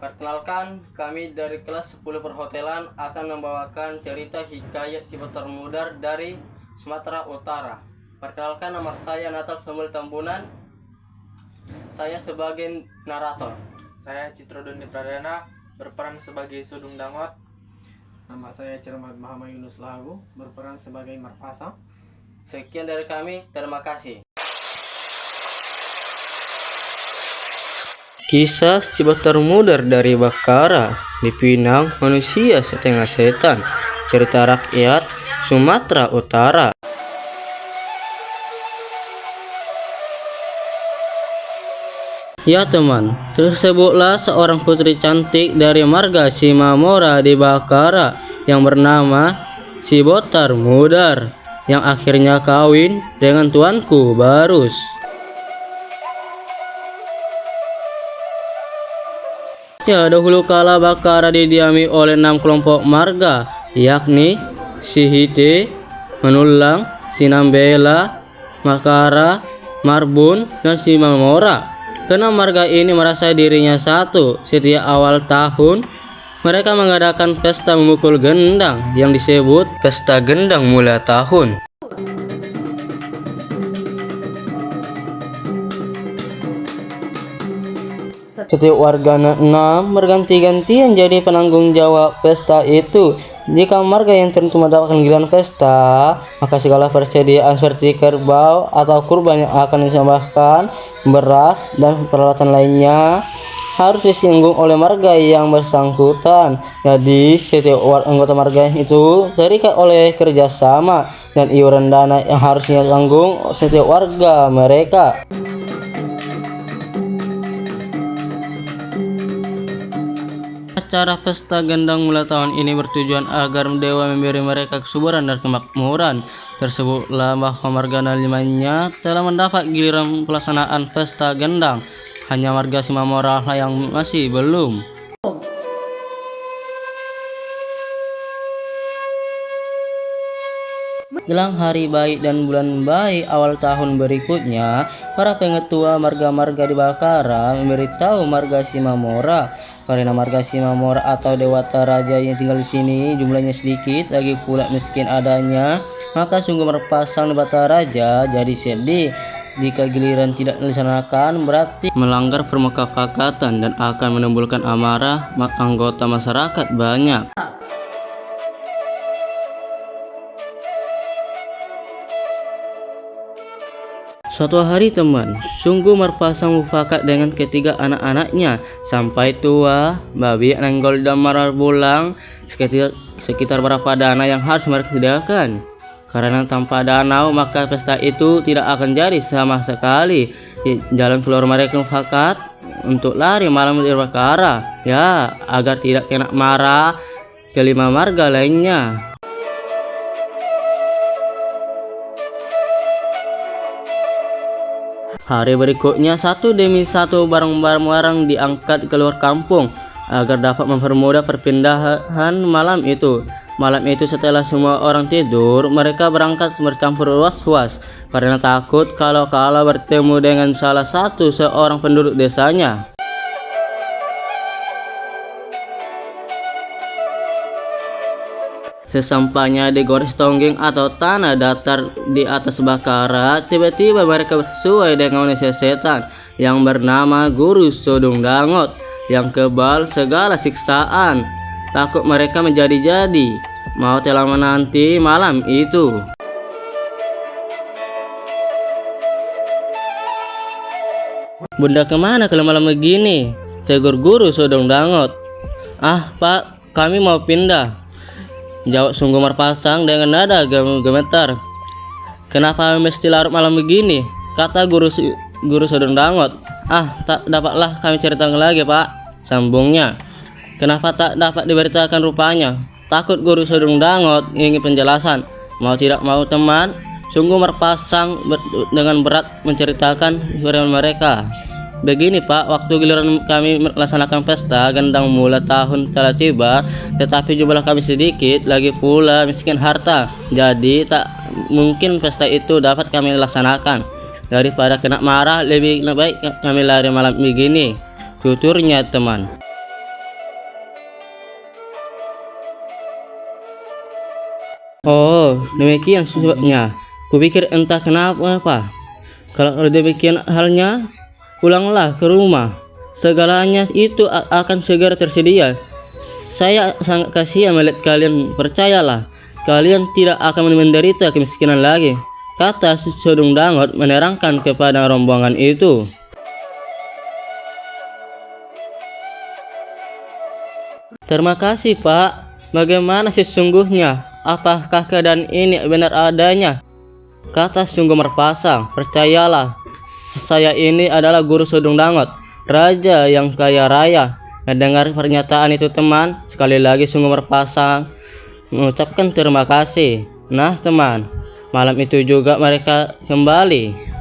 Perkenalkan, kami dari kelas 10 perhotelan akan membawakan cerita hikayat si Mudar dari Sumatera Utara. Perkenalkan, nama saya Natal Samuel Tambunan. Saya sebagai narator. Saya Citrodoni Pradana, berperan sebagai Sodung Dangot. Nama saya Cermat Muhammad Yunus Lagu, berperan sebagai Marpasang. Sekian dari kami, terima kasih. Kisah Cibotar Mudar dari Bakara, dipinang manusia setengah setan. Cerita rakyat Sumatera Utara. Ya teman, tersebutlah seorang putri cantik dari marga Simamora di Bakara yang bernama Cibotar Mudar, yang akhirnya kawin dengan tuanku Barus. Ya, dahulu kala Bakara didiami oleh 6 kelompok marga, yakni Sihite, Manulang, Sinambela, Makara, Marbun, dan Simamora. Keenam marga ini merasa dirinya satu. Setiap awal tahun, mereka mengadakan pesta memukul gendang yang disebut Pesta Gendang Mula Tahun. Setiap warga 6 berganti-gantian jadi penanggung jawab pesta itu. Jika marga yang tertentu mendapatkan giliran pesta, maka segala persediaan seperti kerbau atau kurban yang akan disembahkan, beras, dan peralatan lainnya harus disinggung oleh marga yang bersangkutan. Jadi setiap anggota marga itu terikat oleh kerjasama dan iuran dana yang harusnya ditanggung setiap warga mereka. Acara pesta gendang mula tahun ini bertujuan agar dewa memberi mereka kesuburan dan kemakmuran. Tersebutlah bahwa marga lainnya telah mendapat giliran pelaksanaan pesta gendang. Hanya marga Simamora yang masih belum. Jelang hari baik dan bulan baik awal tahun berikutnya, para pengetua marga-marga di Bakara memberitahu marga Simamora, karena marga Simamora atau Dewata Raja yang tinggal di sini jumlahnya sedikit, lagi pula miskin adanya, maka sungguh Marpasang Dewata Raja jadi sedih. Jika giliran tidak dilaksanakan berarti melanggar permufakatan dan akan menimbulkan amarah anggota masyarakat banyak. Suatu hari teman, sungguh Marpasang mufakat dengan ketiga anak-anaknya. Sampai tua, babi nanggol dan marar bulang sekitar berapa dana yang harus mereka sediakan. Karena tanpa danau maka pesta itu tidak akan jadi sama sekali. Jalan keluar mereka mufakat untuk lari malam di Bakara, ya agar tidak kena marah kelima marga lainnya. Hari berikutnya satu demi satu barang-barang diangkat keluar kampung agar dapat mempermudah perpindahan malam itu. Malam itu setelah semua orang tidur, mereka berangkat bercampur was-was karena takut kalau bertemu dengan salah satu seorang penduduk desanya. Sesampainya di Goris Tonggeng atau tanah datar di atas Bakara, tiba-tiba mereka bersesuai dengan manusia setan yang bernama Guru Sodung Dangot yang kebal segala siksaan. Takut mereka menjadi-jadi, mau telah menanti malam itu. "Bunda kemana kalau malam begini?" tegur Guru Sodung Dangot. "Ah Pak, kami mau pindah," jawab sungguh Marpasang dengan nada gemetar. "Kenapa mesti larut malam begini?" kata Guru Sodung Dangot. "Ah, tak dapatlah kami ceritakan lagi Pak," sambungnya. "Kenapa tak dapat diberitakan rupanya?" Takut Guru Sodung Dangot ingin penjelasan. Mau tidak mau teman, sungguh Marpasang dengan berat menceritakan hurian mereka. "Begini Pak, waktu giliran kami melaksanakan pesta gendang mula tahun telah tiba, tetapi jumlah kami sedikit, lagi pula miskin harta. Jadi tak mungkin pesta itu dapat kami laksanakan. Daripada kena marah, lebih baik kami lari malam begini," tuturnya teman. Oh, demikian sebabnya. Kupikir entah kenapa, Pak. Kalau demikian halnya, pulanglah ke rumah. Segalanya itu akan segera tersedia. Saya sangat kasihan melihat kalian. Percayalah, kalian tidak akan menderita kemiskinan lagi, kata Sodung Dangot menerangkan kepada rombongan itu. Terima kasih, Pak. Bagaimana sesungguhnya? Apakah keadaan ini benar adanya? Kata Sunggu Merpasang. Percayalah, saya ini adalah guru Sodung Dangot, raja yang kaya raya. Mendengar pernyataan itu teman, sekali lagi Sunggu Merpasang mengucapkan terima kasih. Nah teman, malam itu juga mereka kembali.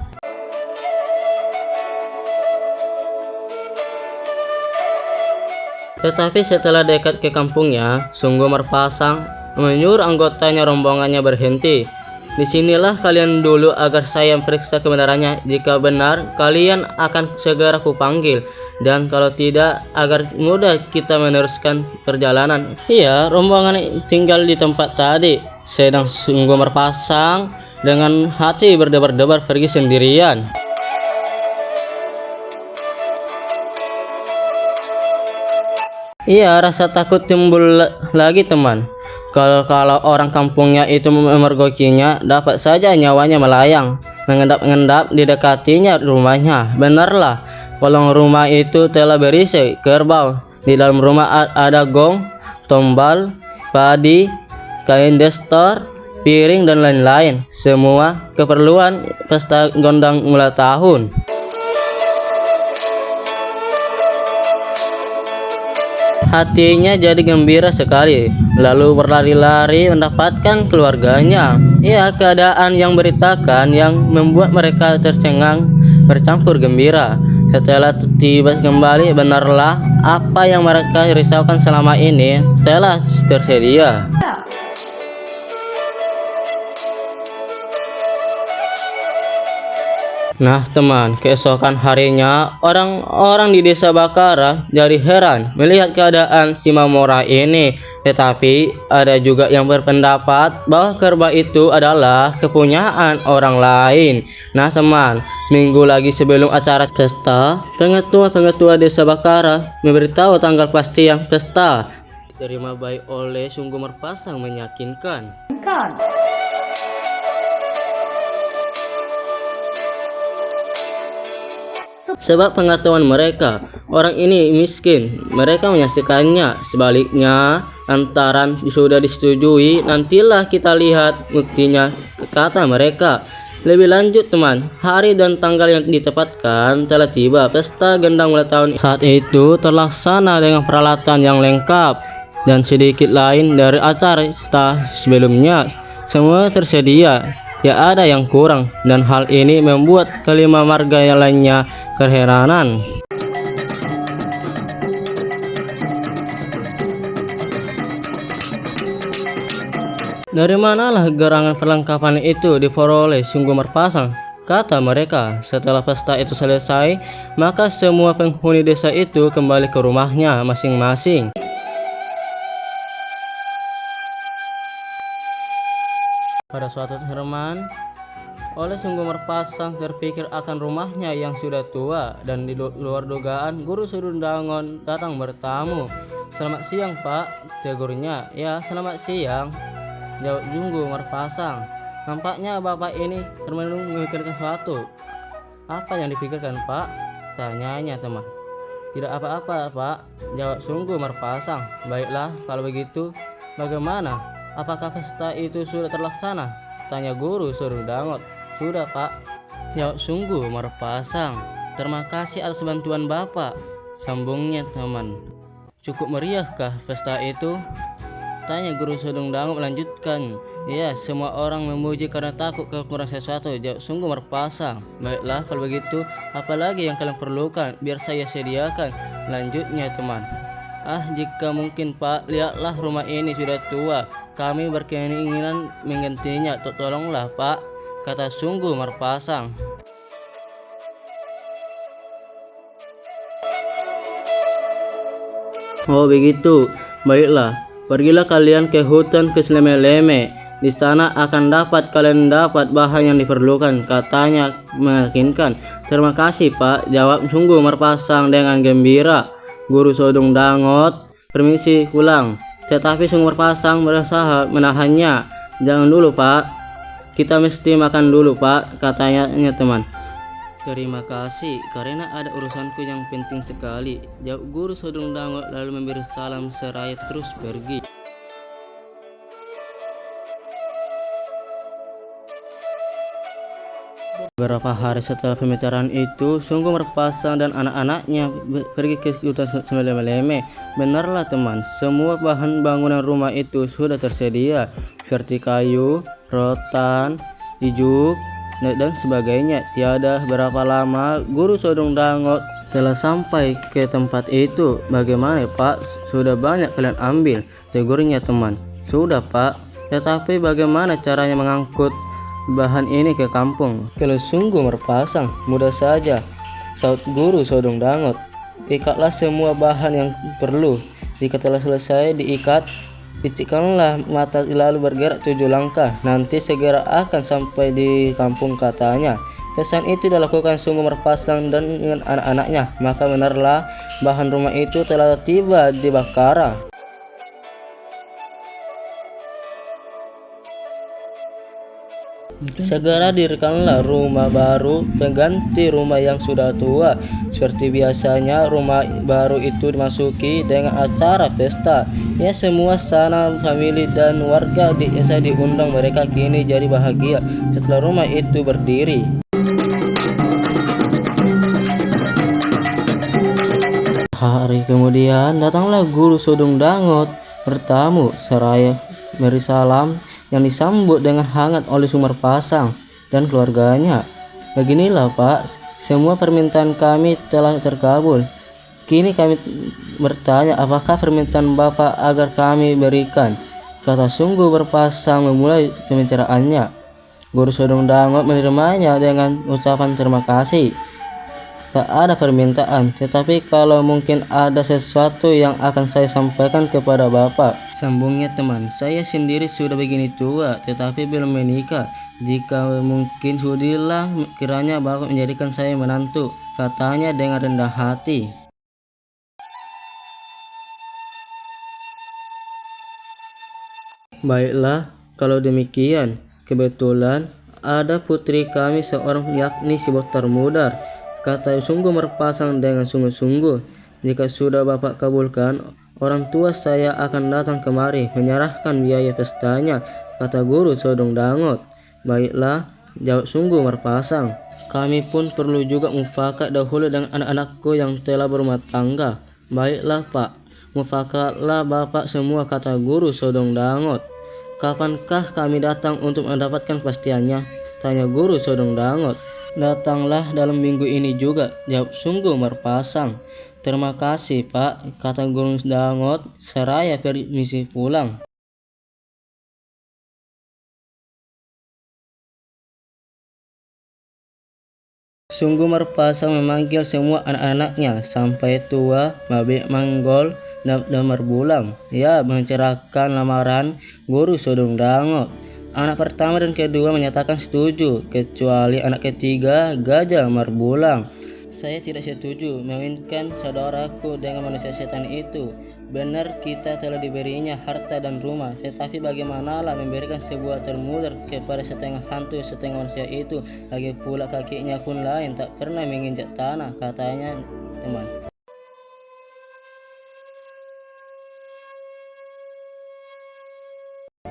Tetapi setelah dekat ke kampungnya, Sunggu Merpasang menyuruh anggotanya rombongannya berhenti. Disinilah kalian dulu agar saya periksa kebenarannya. Jika benar, kalian akan segera kupanggil. Dan kalau tidak, agar mudah kita meneruskan perjalanan. Iya, rombongan tinggal di tempat tadi. Sedang Sunggu Merpasang dengan hati berdebar-debar pergi sendirian. Iya, rasa takut timbul lagi teman. Kalau orang kampungnya itu memergokinya, dapat saja nyawanya melayang. Mengendap-endap didekatinya rumahnya. Benarlah, kolong rumah itu telah berisi kerbau. Di dalam rumah ada gong, tombal, padi, kain daster, piring dan lain-lain. Semua keperluan pesta gondang ulang tahun. Hatinya jadi gembira sekali, lalu berlari-lari mendapatkan keluarganya. Ya, keadaan yang beritakan yang membuat mereka tercengang bercampur gembira. Setelah tiba kembali, benarlah apa yang mereka risaukan selama ini telah tersedia. Nah teman, keesokan harinya orang-orang di desa Bakara jadi heran melihat keadaan si Mamora ini. Tetapi ada juga yang berpendapat bahwa kerbau itu adalah kepunyaan orang lain. Nah teman, minggu lagi sebelum acara pesta, pengetua desa Bakara memberitahu tanggal pasti yang pesta. Diterima baik oleh Sunggu Merpasang meyakinkan. Sebab pengetahuan mereka, orang ini miskin, mereka menyaksikannya. Sebaliknya, lantaran sudah disetujui, nantilah kita lihat buktinya, kata mereka. Lebih lanjut teman, hari dan tanggal yang ditempatkan telah tiba. Pesta gendang ulang tahun saat itu terlaksana dengan peralatan yang lengkap dan sedikit lain dari acara sebelumnya. Semua tersedia, tidak ada yang kurang, dan hal ini membuat kelima marga yang lainnya keheranan. Dari manalah gerangan perlengkapan itu diperoleh Sunggu Merpasang, kata mereka. Setelah pesta itu selesai, maka semua penghuni desa itu kembali ke rumahnya masing-masing. Pada suatu herman, oleh Sunggu Merpasang terpikir akan rumahnya yang sudah tua, dan di luar dugaan guru Sodung Dangot datang bertamu. Selamat siang Pak, tegurnya. Ya, selamat siang, jawab Sunggu Merpasang. Nampaknya bapak ini termenung memikirkan sesuatu. Apa yang dipikirkan Pak? Tanyanya teman. Tidak apa-apa Pak, jawab Sunggu Merpasang. Baiklah, kalau begitu bagaimana? Apakah pesta itu sudah terlaksana? Tanya guru Sodung Dangot. Sudah Pak, jawab Sunggu Merpasang. Terima kasih atas bantuan Bapak, sambungnya teman. Cukup meriahkah pesta itu? Tanya guru Sodung Dangot melanjutkan. Ya, semua orang memuji karena takut kekurangan sesuatu, jawab Sunggu Merpasang. Baiklah, kalau begitu apalagi yang kalian perlukan, biar saya sediakan, lanjutnya teman. Jika mungkin Pak, lihatlah rumah ini sudah tua. Kami berkeinginan menggantinya. Tolonglah Pak, kata Sunggu Merpasang. Oh begitu, baiklah. Pergilah kalian ke hutan ke Seleme-leme. Di sana akan kalian dapat bahan yang diperlukan, katanya meyakinkan. Terima kasih Pak, jawab Sungguh Marpasang dengan gembira. Guru Sodong Dangot permisi pulang, tetapi Sungguh Marpasang berusaha menahannya. Jangan dulu Pak, kita mesti makan dulu Pak, katanya teman. Terima kasih, karena ada urusanku yang penting sekali, jawab Guru Sodong Dangot lalu memberi salam seraya terus pergi. Beberapa hari setelah pembicaraan itu, Sungguh Marpasang dan anak-anaknya pergi ke hutan Sembalema-leme. Benarlah teman, semua bahan bangunan rumah itu sudah tersedia, seperti kayu, rotan, ijuk, dan sebagainya. Tiada berapa lama, Guru Sodong Dangot telah sampai ke tempat itu. Bagaimana Pak? Sudah banyak kalian ambil, tegurnya teman. Sudah Pak, tetapi bagaimana caranya mengangkut bahan ini ke kampung? Kalau Sungguh Marpasang, mudah saja, saut Guru Sodong Dangot. Ikatlah semua bahan yang perlu. Jika telah selesai diikat, picikkanlah mata lalu bergerak 7 langkah. Nanti segera akan sampai di kampung, katanya. Pesan itu dilakukan Sungguh Marpasang dan dengan anak-anaknya. Maka benarlah bahan rumah itu telah tiba di Bakara. Segera dirikanlah rumah baru pengganti rumah yang sudah tua. Seperti biasanya, rumah baru itu dimasuki dengan acara pesta. Ya, semua sanak famili dan warga di desa diundang. Mereka kini jadi bahagia setelah rumah itu berdiri. Hari kemudian datanglah Guru Sodong Dangot bertamu seraya beri salam yang disambut dengan hangat oleh Sungguh Marpasang dan keluarganya. Beginilah Pak, semua permintaan kami telah terkabul. Kini kami bertanya, apakah permintaan Bapak agar kami berikan? Kata Sungguh Marpasang memulai pembicaraannya. Guru Sodong Dangot menerimanya dengan ucapan terima kasih. Tak ada permintaan, tetapi kalau mungkin ada sesuatu yang akan saya sampaikan kepada Bapak, sambungnya teman. Saya sendiri sudah begini tua, tetapi belum menikah. Jika mungkin sudilah kiranya Bapak menjadikan saya menantu, katanya dengan rendah hati. Baiklah, kalau demikian, kebetulan ada putri kami seorang, yakni si Botar Mudar, kata Sungguh Marpasang dengan sungguh-sungguh. Jika sudah Bapak kabulkan, orang tua saya akan datang kemari menyerahkan biaya pestanya, kata Guru Sodong Dangot. Baiklah, jawab Sungguh Marpasang. Kami pun perlu juga mufakat dahulu dengan anak-anakku yang telah berumah tangga. Baiklah Pak, mufakatlah Bapak semua, kata Guru Sodong Dangot. Kapankah kami datang untuk mendapatkan kepastiannya? Tanya Guru Sodong Dangot. Datanglah dalam minggu ini juga, jawab Sungguh Marpasang. Terima kasih Pak, kata Guru Dangot seraya permisi pulang. Sungguh Marpasang memanggil semua anak-anaknya sampai tua, Mabek Manggol dan Marbulang. Ya, mencerahkan lamaran Guru Sodong Dangot. Anak pertama dan kedua menyatakan setuju, kecuali anak ketiga, Gajah Marbulang. Saya tidak setuju mengawinkan saudaraku dengan manusia setan itu. Benar kita telah diberinya harta dan rumah, tetapi bagaimanalah memberikan sebuah termudar kepada setengah hantu setengah manusia itu. Lagi pula kakinya pun lain, tak pernah menginjak tanah, katanya teman.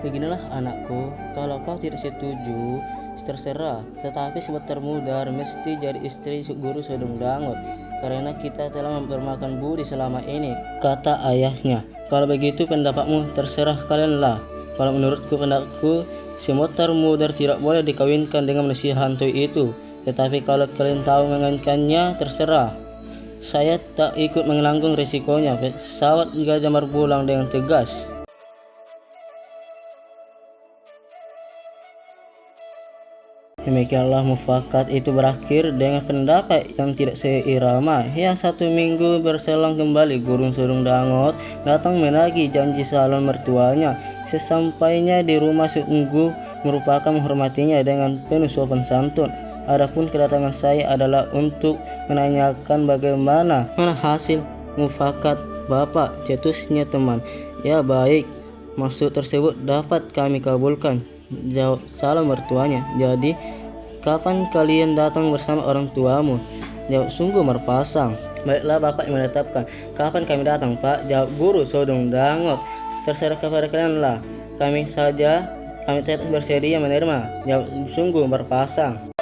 Beginilah anakku, kalau kau tidak setuju, terserah. Tetapi si Botar Mudar mesti jadi istri Guru Sodong Dangot, karena kita telah bermakan budi selama ini, kata ayahnya. Kalau begitu pendapatmu, terserah kalianlah. Kalau menurutku, pendapatku, si Botar Mudar tidak boleh dikawinkan dengan manusia hantu itu. Tetapi kalau kalian tahu mengawinkannya, terserah. Saya tak ikut menanggung resikonya, sawat Gajah Marbulang dengan tegas. Demikianlah mufakat itu berakhir dengan pendapat yang tidak seirama. Ya, 1 minggu berselang kembali Guru Sodong Dangot datang menagih janji calon mertuanya. Sesampainya di rumah sungguh merupakan menghormatinya dengan penuh sopan santun. Adapun kedatangan saya adalah untuk menanyakan bagaimana hasil mufakat Bapak, cetusnya teman. Ya baik, maksud tersebut dapat kami kabulkan, jawab calon mertuanya. Jadi kapan kalian datang bersama orang tuamu? Jawab Sunggu Marpasang. Baiklah, Bapak yang menetapkan kapan kami datang, Pak, jawab Guru Sodong Dangot. Terserah kepada kalian lah, kami tetap bersedia menerima, jawab Sunggu Marpasang.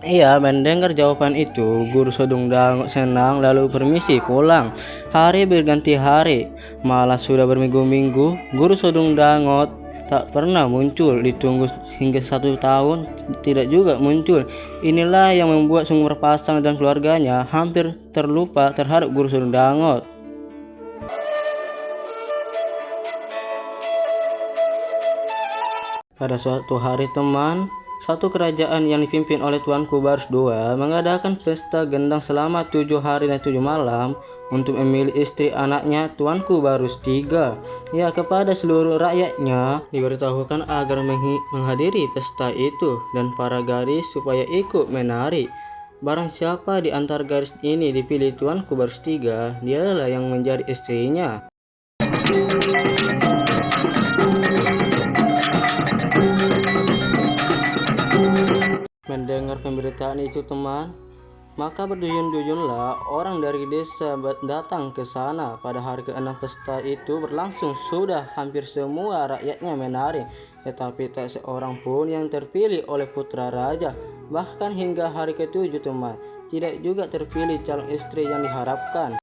Iya, mendengar jawaban itu, Guru Sodong Dangot senang lalu permisi pulang. Hari berganti hari, malah sudah berminggu-minggu Guru Sodong Dangot tak pernah muncul. Ditunggu hingga 1 tahun tidak juga muncul. Inilah yang membuat Sunggu Marpasang dan keluarganya hampir terlupa terhadap Guru Sodong Dangot. Pada suatu hari teman, satu kerajaan yang dipimpin oleh Tuanku Barus II mengadakan pesta gendang selama 7 hari dan 7 malam untuk memilih istri anaknya Tuanku Barus III. Ya, kepada seluruh rakyatnya diberitahukan agar menghadiri pesta itu dan para gadis supaya ikut menari. Barang siapa di antara gadis ini dipilih Tuanku Barus III, dialah yang menjadi istrinya. Mendengar pemberitaan itu teman, maka berduyun-duyunlah orang dari desa datang ke sana. Pada hari ke-6 pesta itu berlangsung, sudah hampir semua rakyatnya menari, tetapi tak seorang pun yang terpilih oleh putra raja. Bahkan hingga hari ke-7 teman, tidak juga terpilih calon istri yang diharapkan.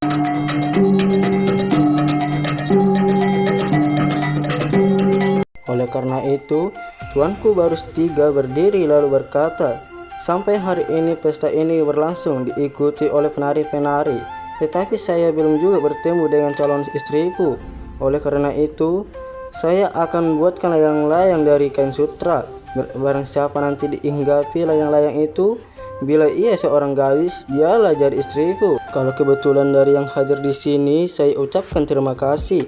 Oleh karena itu, Tuanku Barus III berdiri lalu berkata, sampai hari ini pesta ini berlangsung diikuti oleh penari-penari, tetapi saya belum juga bertemu dengan calon istriku. Oleh karena itu, saya akan buatkan layang-layang dari kain sutra. Barang siapa nanti dihinggapi layang-layang itu, bila ia seorang gadis, dialah jadi istriku. Kalau kebetulan dari yang hadir di sini, saya ucapkan terima kasih.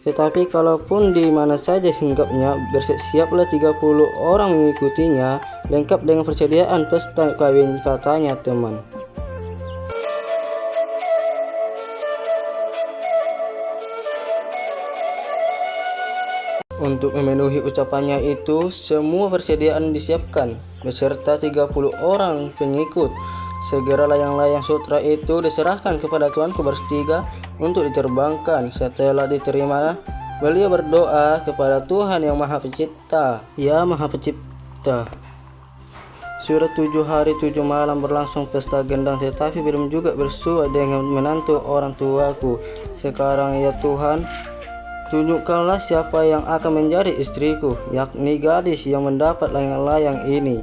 Tetapi kalaupun di mana saja hinggapnya, bersiap-siaplah 30 orang mengikutinya, lengkap dengan persediaan pesta kawin, katanya teman. Untuk memenuhi ucapannya itu, semua persediaan disiapkan, beserta 30 orang pengikut. Segera layang-layang sutra itu diserahkan kepada Tuanku Barus III untuk diterbangkan. Setelah diterima, beliau berdoa kepada Tuhan yang Maha Pencipta. Ya Maha Pencipta, sudah 7 hari 7 malam berlangsung pesta gendang, tetapi belum juga bersua dengan menantu orang tuaku. Sekarang ya Tuhan, tunjukkanlah siapa yang akan menjadi istriku, yakni gadis yang mendapat layang-layang ini.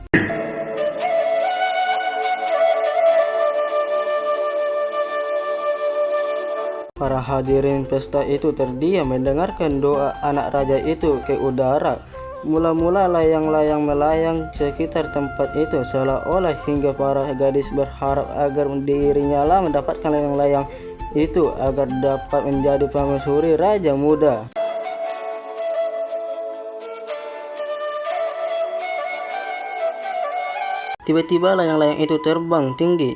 Para hadirin pesta itu terdiam mendengarkan doa anak raja itu ke udara. Mula-mula layang-layang melayang sekitar tempat itu, seolah-olah hingga para gadis berharap agar dirinya lah mendapatkan layang-layang itu agar dapat menjadi permaisuri raja muda. Tiba-tiba layang-layang itu terbang tinggi.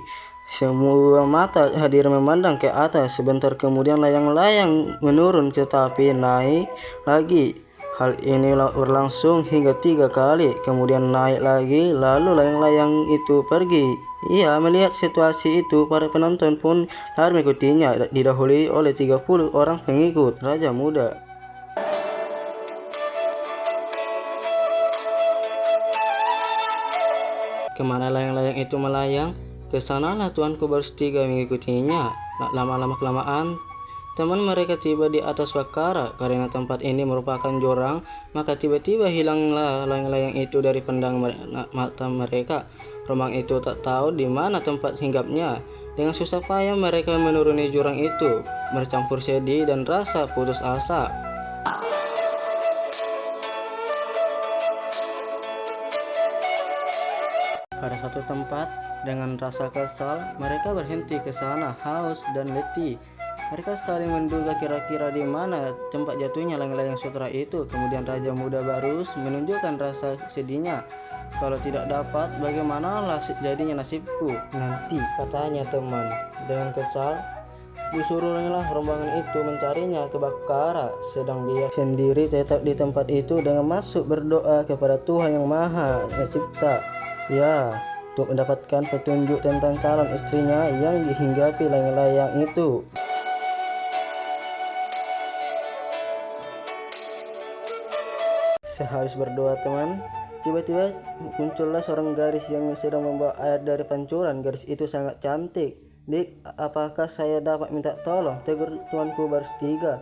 Semua mata hadir memandang ke atas. Sebentar kemudian layang-layang menurun tetapi naik lagi. Hal ini berlangsung hingga 3 kali. Kemudian naik lagi, lalu layang-layang itu pergi. Ia melihat situasi itu, para penonton pun lari mengikutinya, didahului oleh 30 orang pengikut raja muda. Kemana layang-layang itu melayang? Kesanalah Tuanku Barus III mengikutinya. Lama-lama kelamaan, teman mereka tiba di atas Wakara. Karena tempat ini merupakan jurang, maka tiba-tiba hilanglah layang-layang itu dari pandang mata mereka. Rombang itu tak tahu di mana tempat hinggapnya. Dengan susah payah mereka menuruni jurang itu, bercampur sedih dan rasa putus asa. Ada satu tempat dengan rasa kesal, mereka berhenti ke sana, haus dan letih. Mereka saling menduga kira-kira di mana tempat jatuhnya layang-layang sutra itu. Kemudian Raja Muda Barus menunjukkan rasa sedihnya. Kalau tidak dapat, bagaimanalah jadinya nasibku nanti, katanya teman. Dengan kesal, disuruhlah rombongan itu mencarinya ke Bakkara, sedang dia sendiri tetap di tempat itu dengan masuk berdoa kepada Tuhan Yang Maha Pencipta, ya, untuk mendapatkan petunjuk tentang calon istrinya yang dihinggapi layang-layang itu. Sehabis berdoa teman, tiba-tiba muncullah seorang gadis yang sedang membawa air dari pancuran. Gadis itu sangat cantik. Dik, apakah saya dapat minta tolong? Tegur tuanku Barus III.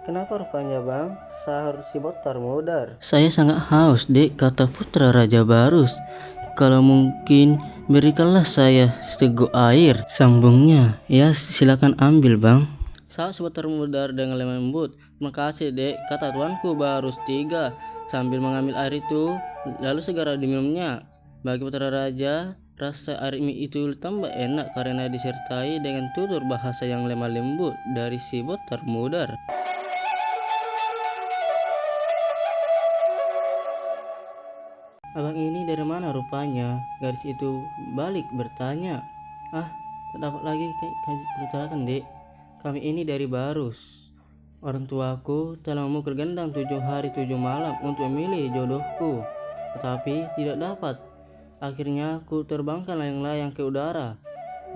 Kenapa rupanya bang? Sahur si Botar Mudar. Saya sangat haus dik, kata putra Raja Barus. Kalau mungkin berikanlah saya seteguk air, sambungnya. Ya silakan ambil bang. Sahut si Botar Mudar dengan lembut. Terima kasih dek, kata tuanku Barus III sambil mengambil air itu lalu segera diminumnya. Bagi putra raja, rasa air mie itu tambah enak karena disertai dengan tutur bahasa yang lemah lembut dari si Botar Mudar. Abang ini dari mana rupanya? Gadis itu balik bertanya. Tak dapat lagi percayakan dek. Kami ini dari Barus. Orang tuaku telah memukul gendang 7 hari 7 malam untuk memilih jodohku, tetapi tidak dapat. Akhirnya ku terbangkan layang-layang ke udara.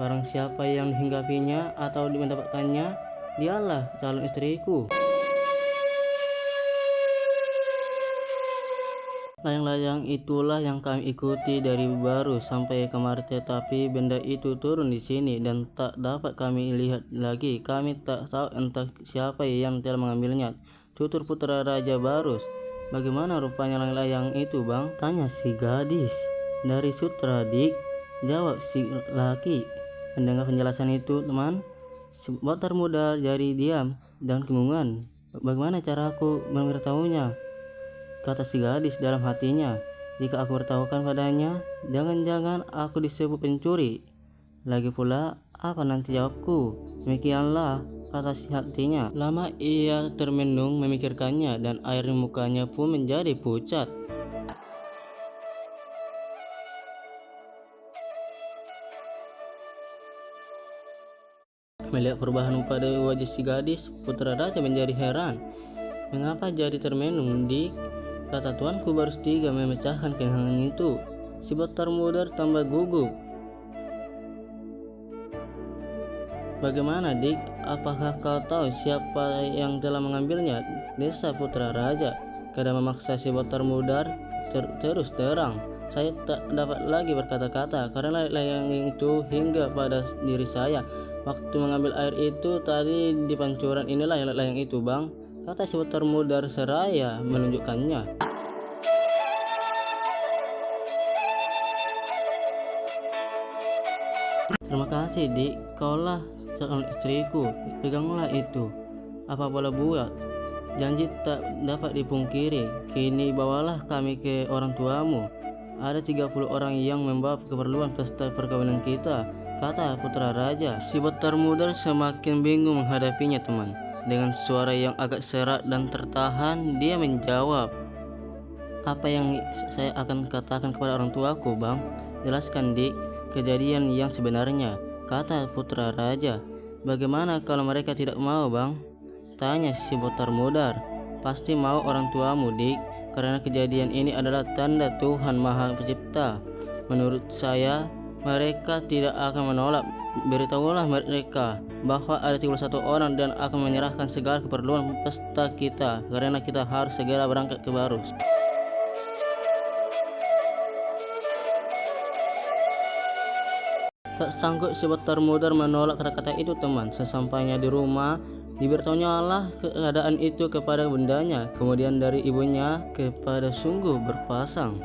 Barang siapa yang dihinggapinya atau mendapatkannya, dialah calon istriku. Layang-layang itulah yang kami ikuti dari Barus sampai kemari, tetapi benda itu turun di sini dan tak dapat kami lihat lagi. Kami tak tahu entah siapa yang telah mengambilnya, tutur putra Raja Barus. Bagaimana rupanya layang-layang itu bang? Tanya si gadis. Dari sutra dik, jawab si laki. Mendengar penjelasan itu teman, si Botar Mudar jadi diam dan kebingungan. Bagaimana caraku memberitahunya? Kata si gadis dalam hatinya, jika aku beritahukan padanya, jangan-jangan aku disebut pencuri. Lagi pula, apa nanti jawabku? Demikianlah, kata si hatinya. Lama ia termenung memikirkannya dan air mukanya pun menjadi pucat. Melihat perubahan pada wajah si gadis, putra raja menjadi heran. Mengapa jadi termenung dik? Kata tuanku Barus III memecahkan keheningan itu. Si Botar Mudar tambah gugup. Bagaimana dik? Apakah kau tahu siapa yang telah mengambilnya? Desa putra raja. Kadang memaksa si Botar Mudar terus terang. Saya tak dapat lagi berkata-kata karena layang itu hingga pada diri saya. Waktu mengambil air itu tadi di pancuran inilah layang itu bang, kata si Botar Mudar seraya menunjukkannya. Terima kasih dik, kaulah calon istriku, peganglah itu. Apa boleh buat? Janji tak dapat dipungkiri. Kini bawalah kami ke orang tuamu. Ada 30 orang yang membawa keperluan pesta perkawinan kita, kata putra raja. Si Botar Mudar semakin bingung menghadapinya teman. Dengan suara yang agak serak dan tertahan, dia menjawab, apa yang saya akan katakan kepada orang tuaku bang? Jelaskan dik, kejadian yang sebenarnya, kata putra raja. Bagaimana kalau mereka tidak mau bang? Tanya si Botar Mudar. Pasti mau orang tuamu dik, karena kejadian ini adalah tanda Tuhan Maha Pencipta. Menurut saya mereka tidak akan menolak. Beritahulah mereka bahwa ada 31 orang dan akan menyerahkan segala keperluan pesta kita, karena kita harus segera berangkat ke Barus. Tak sanggup si Botar Mudar menolak kata-kata itu teman. Sesampainya di rumah, diberitahunya keadaan itu kepada bundanya, kemudian dari ibunya kepada sungguh berpasang.